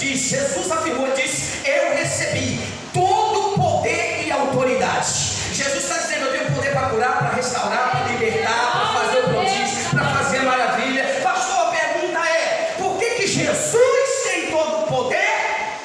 diz, Jesus afirmou, disse: eu recebi todo o poder e autoridade. Jesus está dizendo: eu tenho poder para curar, para restaurar, para libertar, para fazer o prodígio, para fazer a maravilha. Pastor, a pergunta é: por que Jesus tem todo o poder,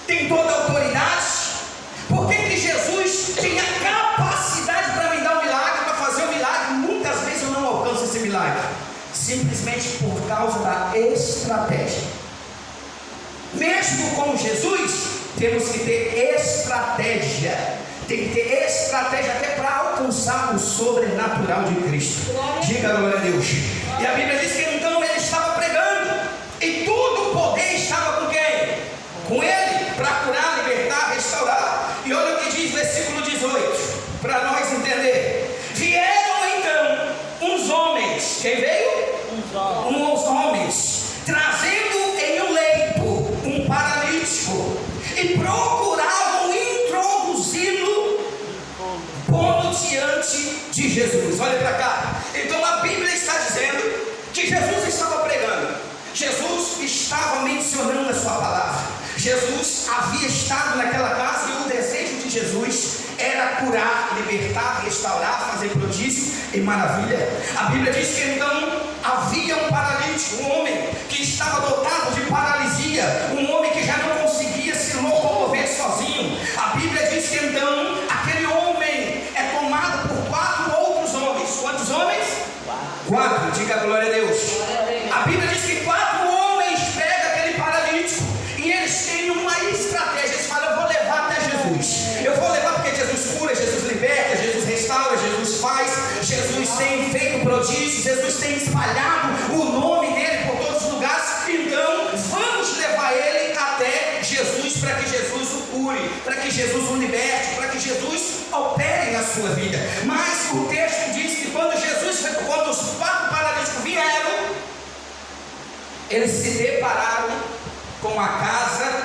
tem toda a autoridade? Por que Jesus tem a capacidade para me dar um milagre, para fazer um milagre? Muitas vezes eu não alcanço esse milagre, simplesmente por causa da estratégia. Mesmo com Jesus, temos que ter estratégia. Tem que ter estratégia até para alcançar o sobrenatural de Cristo. Diga glória a Deus. E a Bíblia diz que então ele estava pregando, e todo o poder estava com quem? Com ele, para curar, libertar, restaurar. E olha o que diz versículo 18, para nós entender. Vieram então uns homens. Quem veio? Uns homens, trazendo em um leito um paralítico, e procuravam introduzi-lo, pondo diante de Jesus. Olha para cá. Então a Bíblia está dizendo que Jesus estava pregando, Jesus estava mencionando a sua palavra, Jesus havia estado naquela casa, e o desejo de Jesus era curar, libertar, restaurar, fazer prodígio e maravilha. A Bíblia diz que então havia um paralítico, um homem que estava dotado de paralisia, um homem que já não conseguia se locomover sozinho. A Bíblia diz que então aquele homem é tomado por 4 outros homens. Quantos homens? 4. Diga glória a Deus. A Bíblia diz que 4 homens pegam aquele paralítico, e eles têm uma estratégia. Eles falam: eu vou levar até Jesus, eu vou levar porque Jesus cura, Jesus liberta, Jesus restaura, Jesus faz, Jesus tem feito prodígios, Jesus tem espalhado o nome dele por todos os lugares. Então vamos levar ele até Jesus, para que Jesus o cure, para que Jesus o liberte, para que Jesus opere na sua vida. Mas o texto diz que quando os 4 paralíticos vieram, eles se depararam com a casa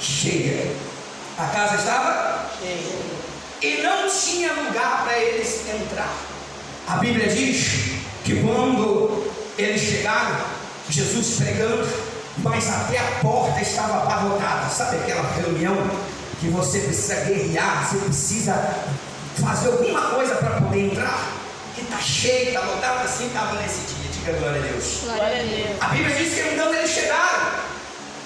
cheia. A casa estava cheia, e não tinha lugar para eles entrar. A Bíblia diz que quando eles chegaram, Jesus pregando, mas até a porta estava abarrotada. Sabe aquela reunião que você precisa guerrear, você precisa fazer alguma coisa para poder entrar, que está cheio, está lotado? Assim estava nesse dia. Diga glória a Deus. Glória a Deus. A Bíblia diz que então eles chegaram,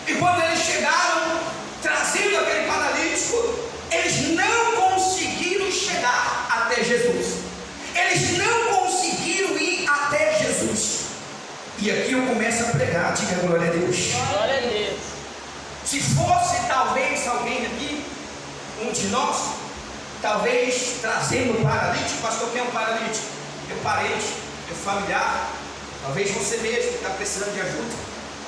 e quando eles chegaram trazendo aquele paralítico, eles não conseguiram chegar até Jesus, eles não conseguiram ir até Jesus. E aqui eu começo a pregar. Diga glória a Deus. Glória a Deus. Se fosse talvez alguém aqui, um de nós, talvez trazendo um paralítico. Pastor, quem é um paralítico? Meu parente, meu familiar, talvez você mesmo que está precisando de ajuda,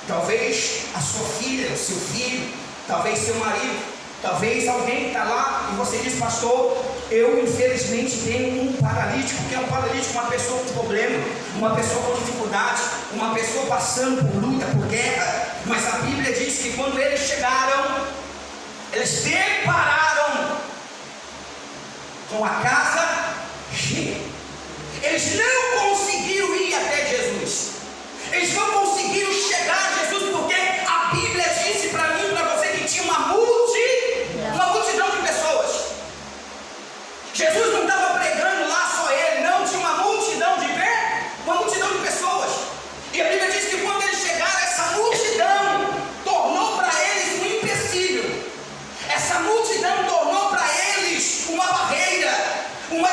talvez a sua filha, o seu filho, talvez seu marido, talvez alguém que está lá e você diz: pastor, eu infelizmente tenho um paralítico. Que é um paralítico? Uma pessoa com problema, uma pessoa com dificuldade, uma pessoa passando por luta, por guerra. Mas a Bíblia diz que quando eles chegaram, eles depararam com a casa cheia. Eles não conseguiram ir até Jesus, eles não conseguiram chegar a Jesus, porque a Bíblia disse para mim e para você que tinha uma multidão de pessoas. Jesus não estava pregando lá só ele, não, tinha uma multidão de pessoas. E a Bíblia diz que quando eles chegaram, essa multidão tornou para eles um empecilho, essa multidão tornou para eles uma barreira, uma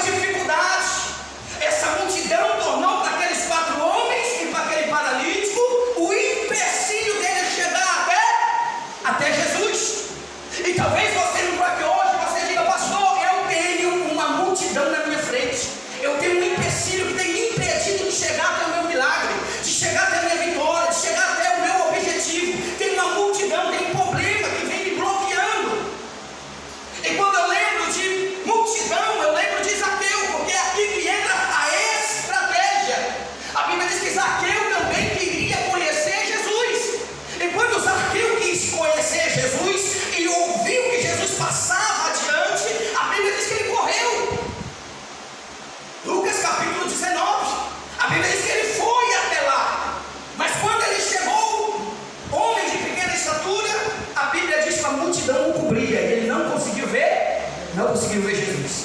não conseguiu ver Jesus.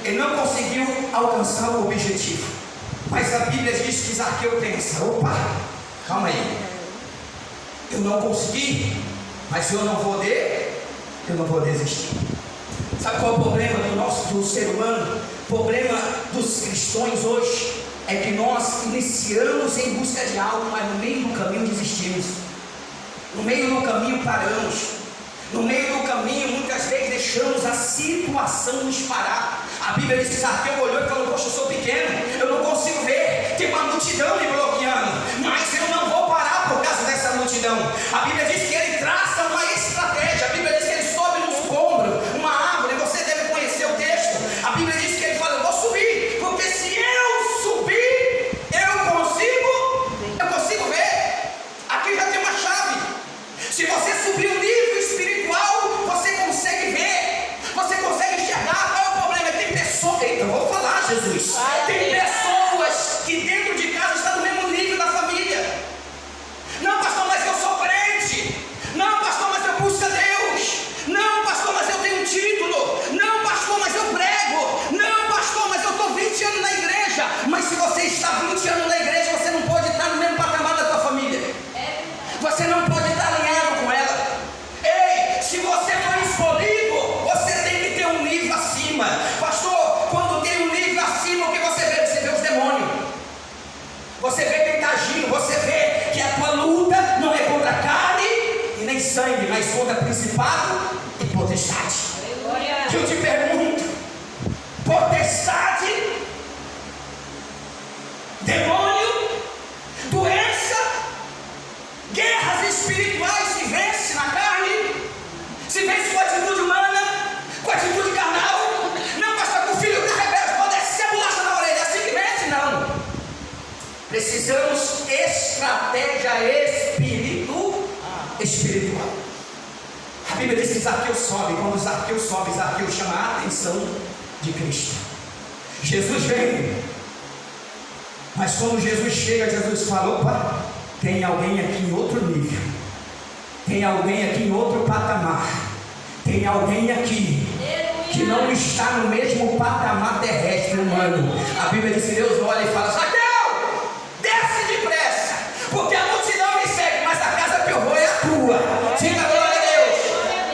Ele não conseguiu alcançar o objetivo. Mas a Bíblia diz que Zaqueu pensa: opa, calma aí, eu não consegui, mas eu não vou desistir. Sabe qual é o problema do ser humano? O problema dos cristãos hoje é que nós iniciamos em busca de algo, mas no meio do caminho desistimos. No meio do caminho paramos. No meio do caminho muitas vezes deixamos a situação nos parar. A Bíblia diz que Zaqueu olhou e falou: poxa, eu sou pequeno, eu não consigo ver, tem uma multidão me bloqueando, mas eu não vou parar por causa dessa multidão. A Bíblia diz que ele traça uma estratégia. A Bíblia diz que ele sobe num escombro, uma árvore. Você deve conhecer o texto. A Bíblia diz que ele fala: eu vou subir, porque se eu subir, eu consigo ver. Aqui já tem uma chave. Se você subir o nível espiritual, você consegue ver, você consegue enxergar. Qual é o problema? Tem pessoas, eu vou falar, Jesus, tem pessoas que dentro de casa estão no mesmo nível da família. Não, pastor, mas eu sou crente. Não, pastor, mas eu busco a Deus. Não, pastor, mas eu tenho um título. Não, pastor, mas eu prego. Não, pastor, mas eu estou 20 anos na igreja. Mas se você está 20 anos na igreja, você não pode estar no mesmo patamar da tua família. Você não pode estar alinhado com ela. Ei, se você for escolhido, você tem que ter um nível acima. Pastor, quando tem um nível acima, o que você vê? Você vê os demônios. Você vê quem está agindo. Você vê que a tua luta não é contra carne e nem sangue, mas contra principado e potestade. Eu te pergunto: potestade, demônio, doença, guerras espirituais se vence na carne, se vence com atitude humana, com atitude carnal. Não, pastor, com o filho está rebelde, pode descer a bolacha na orelha, assim que vence, não. Precisamos estratégia espiritual. A Bíblia diz que Zaqueu sobe. Quando Zaqueu sobe, Zaqueu chama a atenção de Cristo. Jesus vem, mas quando Jesus chega, Jesus fala: opa, tem alguém aqui em outro nível, tem alguém aqui em outro patamar, tem alguém aqui que não está no mesmo patamar terrestre humano. A Bíblia diz que Deus olha e fala: Zaqueu, desce depressa, porque a multidão me segue, mas a casa que eu vou é a tua. Diga glória a Deus.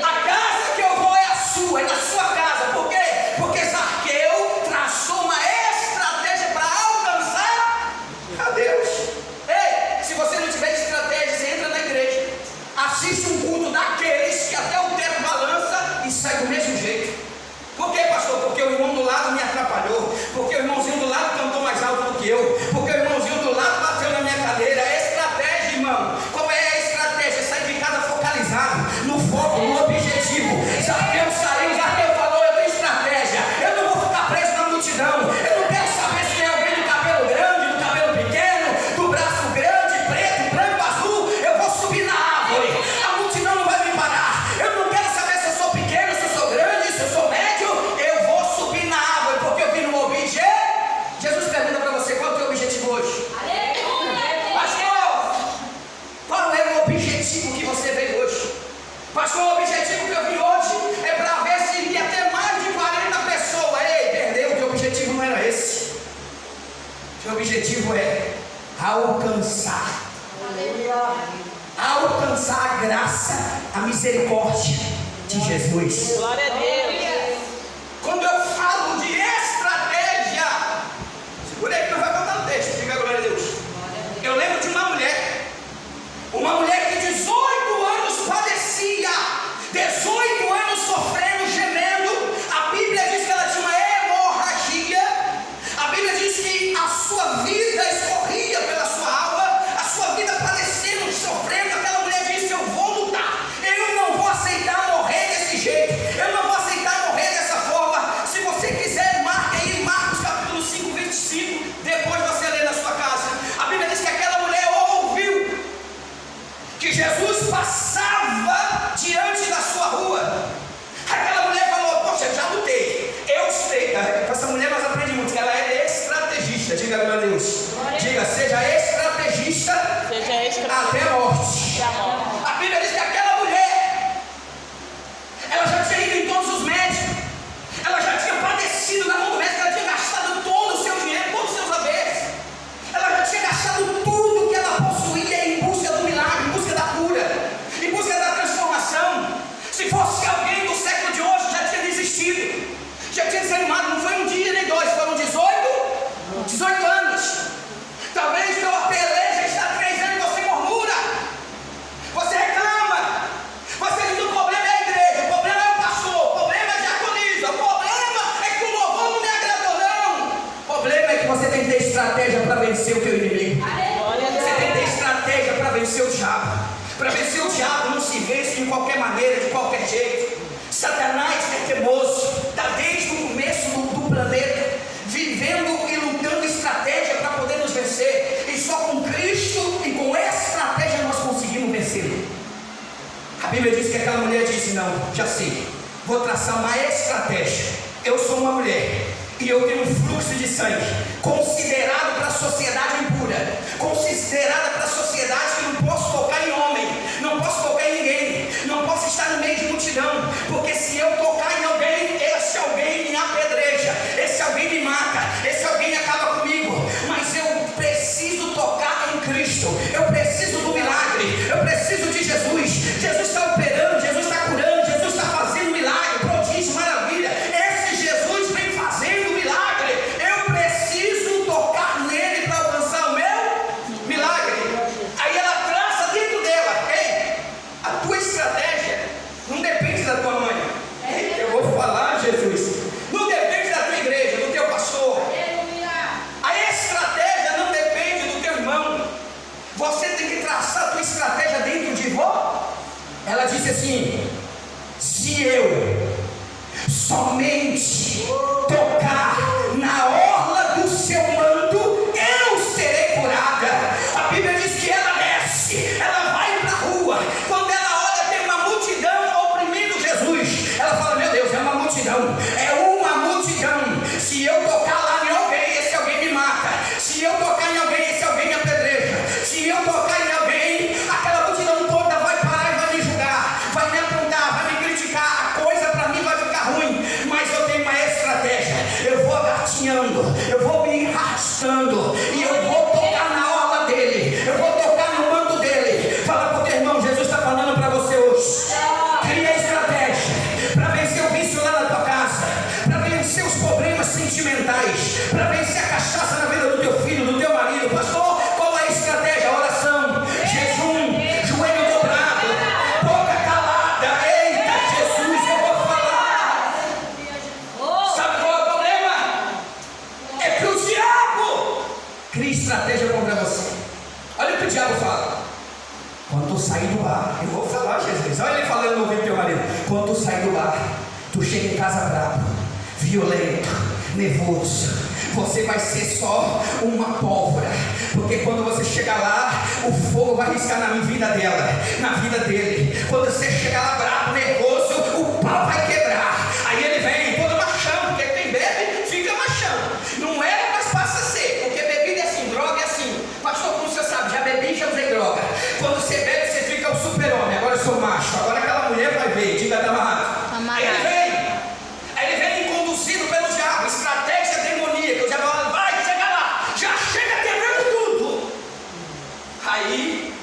A casa que eu vou é a sua, é na sua casa. Por quê? Porque Zaqueu traçou uma estratégia para alcançar a Deus. Ei, se você não tiver estratégia, você entra na igreja, assiste um culto daqueles que até o teto balança e sai do mesmo jeito. Por quê, pastor? Porque o irmão do lado me atrapalhou, porque o irmãozinho do lado cantou mais alto do que eu, porque o irmãozinho do lado bateu na minha cadeira. É estratégia, irmão. Qual é a estratégia? Sair de casa focalizado no foco, no objetivo. Zaqueu saiu, Zaqueu falou: eu tenho estratégia, eu não vou ficar preso na multidão, eu não quero saber se tem alguém do cabelo grande, do cabelo pequeno, do braço grande, preto, branco, azul. Eu vou subir na árvore, a multidão não vai me parar. Eu não quero saber se eu sou pequeno, se eu sou grande, se eu sou médio. Eu vou subir na árvore, porque eu vi no objetivo. Jesus pergunta para você: qual é o teu objetivo hoje? Pastor, qual é o objetivo que você veio hoje? Pastor, o objetivo que eu vim hoje é para ver se ia ter mais de 40 pessoas. Ei, perdeu, o teu objetivo não era esse. O teu objetivo é alcançar a graça, a misericórdia de Jesus. Glória a Deus. Quando eu falo de estratégia, segura aí que não vai contar o texto, diga glória a Deus. Eu lembro de uma mulher que 18 anos padecia, 18 anos sofrendo, gemendo. A Bíblia diz que ela tinha uma hemorragia. A Bíblia diz que a sua vida escorria pela sua alma, a sua vida padecendo, sofrendo. Aquela mulher disse: eu vou lutar, eu não vou aceitar morrer desse jeito, eu não vou aceitar morrer dessa forma. Se você quiser, marque aí Marcos capítulo 5, 25, depois você lê na sua casa. A Bíblia diz que aquela mulher ouviu que Jesus passava diante da sua rua. Aquela mulher falou: poxa, eu já lutei, eu sei. Com essa mulher nós aprendemos muito que ela é estrategista. Diga glória a Deus. Diga: seja estrategista até a morte. A Bíblia diz que aquela mulher, ela já tinha ido em todos os médicos, de qualquer maneira, de qualquer jeito. Satanás é teimoso, está desde o começo do planeta, vivendo e lutando estratégia para poder nos vencer. E só com Cristo e com essa estratégia nós conseguimos vencê-lo. A Bíblia diz que aquela mulher disse: não, já sei, vou traçar uma estratégia. Eu sou uma mulher e eu tenho um fluxo de sangue considerado para a sociedade impura, considerada para a sociedade que não posso tocar em homem, não posso tocar em ninguém, não posso estar no meio de multidão, porque se eu tocar em alguém, esse alguém me apedreja, esse alguém me mata, esse alguém acaba comigo. Mas eu preciso tocar em Cristo, eu preciso do milagre, eu preciso de Jesus. Jesus está operando, Jesus está curando, Jesus está fazendo milagre, prodígio, maravilha. Esse Jesus vem fazendo milagre. Eu preciso tocar nele para alcançar o meu milagre. Aí ela traça dentro dela: ei, a tua estratégia não depende da tua mãe. Ei, eu vou falar, Jesus, não depende da tua igreja, do teu pastor. A estratégia não depende do teu irmão. Você tem que traçar a tua estratégia dentro de você. Ela disse assim: se eu somente tocar na orla do seu manto, eu serei curada. A Bíblia diz que ela desce, ela vai para a rua. Quando ela olha, tem uma multidão oprimindo Jesus. Ela fala: meu Deus, é uma multidão, é uma multidão. Se eu tocar lá em alguém, esse alguém me mata. Se eu tocar em alguém, esse alguém me apedreja. Se eu tocar em alguém, aquela multidão toda vai parar e vai me julgar, vai me apontar, vai me criticar. A coisa para mim vai ficar ruim. Mas eu tenho uma estratégia. Eu vou gatinhando, eu vou me arrastando e eu vou tocar na orla dele, eu vou tocar no manto dele. Fala para o teu irmão: Jesus está falando para você hoje. Cria estratégia para vencer o vício lá na tua casa, para vencer os problemas sentimentais, para vencer a cachaça na vida do teu filho, do teu marido. Pastor, qual é a estratégia? Oração, jejum, joelho dobrado, boca calada. Eita Jesus, eu vou falar. Sabe qual é o problema? É que o diabo cria estratégia contra você. Olha o que o diabo fala: quando tu sair do bar, eu vou falar, Jesus, olha ele falando no ouvido do teu marido: quando tu sair do bar, tu chega em casa bravo, violento, nervoso, você vai ser só uma pólvora, porque quando você chegar lá, o fogo vai riscar na vida dela, na vida dele. Quando você chegar lá bravo, nervoso, o pau vai quebrar. Aí ele vem todo machão, porque quem bebe fica machão. Não é, mas passa a ser, porque bebida é assim, droga é assim. Pastor, como você sabe, já bebi e já usei droga. Quando você bebe, você fica o super-homem. Agora eu sou macho, agora aquela mulher vai ver, diga, tá amarrado. Aí ele vem conduzido pelo diabo, estratégia demoníaca. O diabo fala: vai, chega lá, já chega quebrando tudo. Aí,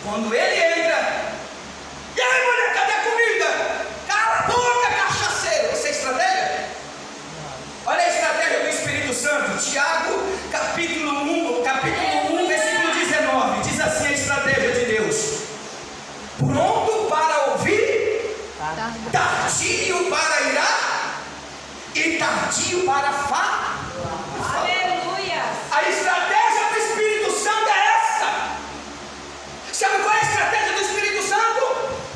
quando ele entra: e aí, mulher, cadê a comida? Cala a boca, cachaceiro. Essa é a estratégia? Olha a estratégia do Espírito Santo. Tiago, capítulo 1, versículo 19. Diz assim a estratégia de Deus: pronto para ouvir, tardio para irar e tardio para falar. Aleluia! A estratégia do Espírito Santo é essa. Sabe qual é a estratégia do Espírito Santo?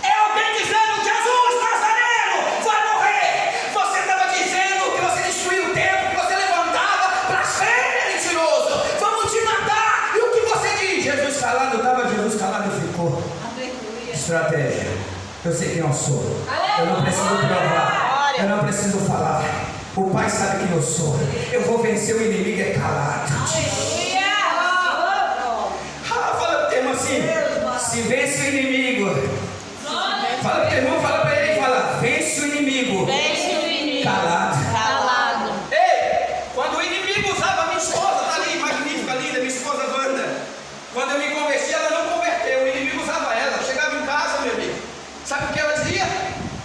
É alguém dizendo: Jesus Nazareno vai morrer. Você estava dizendo que você destruiu o templo, que você levantava, blasfêmia, mentiroso, vamos te matar. E o que você diz? Jesus calado estava, Jesus calado ficou. Aleluia! Estratégia: eu sei quem eu sou, eu não preciso provar, eu não preciso falar. O Pai sabe quem eu sou. Eu vou vencer o inimigo é calado. Fala pro teu irmão assim: se vence o inimigo. Fala pro teu irmão, fala pra ele, fala: vence o inimigo. Calado. Ei, quando o inimigo usava minha esposa, tá ali, magnífica, linda, minha esposa Wanda. Quando eu me converti, ela não converteu. O inimigo usava ela. Chegava em casa, meu amigo, sabe o que ela dizia?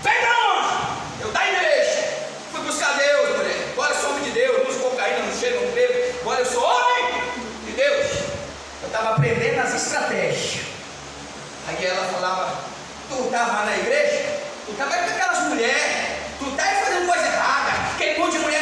Vem da onde? Eu da igreja. Fui buscar Deus, mulher. Agora eu sou homem de Deus. Não sou cocaína, não cheiro, não bebo. Agora eu sou homem de Deus. Eu estava aprendendo as estratégias. Aí ela falava: tu estava na igreja? Tu estava com aquelas mulheres. Tu estava fazendo coisa errada. Aquele monte de mulher